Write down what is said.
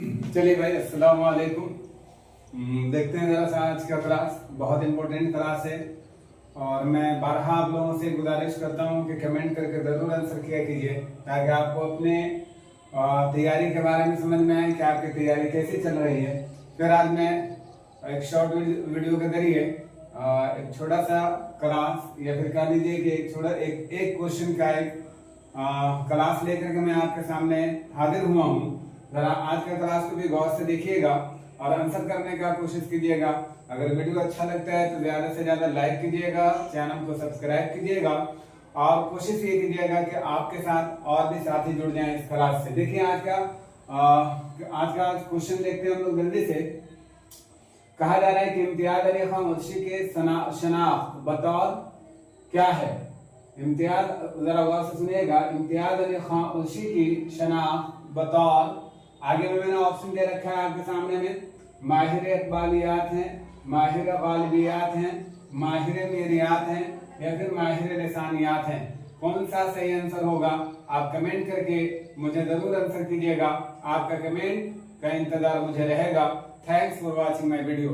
चलिए भाई, अस्सलाम वालेकुम। देखते हैं जरा सा आज का क्लास। बहुत इंपॉर्टेंट क्लास है और मैं बारहा आप लोगों से गुजारिश करता हूं कि कमेंट करके ज़रूर आंसर किया कीजिए, ताकि आपको अपने तैयारी के बारे में समझ में आए कि आपकी तैयारी कैसी चल रही है। फिर आज मैं एक शॉर्ट वीडियो के जरिए एक छोटा सा क्लास, या फिर कह लीजिए कि एक क्वेश्चन का एक क्लास लेकर के मैं आपके सामने हाजिर हुआ हूँ। जरा आज का क्लास को भी गौर से देखिएगा और आंसर करने का कोशिश कीजिएगा। अगर वीडियो अच्छा लगता है तो ज्यादा से ज्यादा लाइक कीजिएगा, चैनल को सब्सक्राइब कीजिएगा और कोशिश ये कीजिएगा कि आपके साथ और भी साथी जुड़ जाएं इस क्लास से। देखिए आज का क्वेश्चन देखते हैं हम लोग जल्दी से। कहा जा रहा है कि इम्तियाज अली खान मुंशी के शनाख्त बतौर क्या है। इम्तियाज, जरा गौर से सुनिएगा, इम्तियाज अली खान मुंशी की शनाख्त बतौर, आगे में मैंने ऑप्शन दे रखा है आपके सामने में, माहिर इकबालियात हैं, माहिर गालिबियात हैं, माहिर मेरियात हैं, या फिर माहिर लिसानियात हैं। कौन सा सही आंसर होगा आप कमेंट करके मुझे जरूर आंसर कीजिएगा। आपका कमेंट का इंतजार मुझे रहेगा। Thanks for watching my video.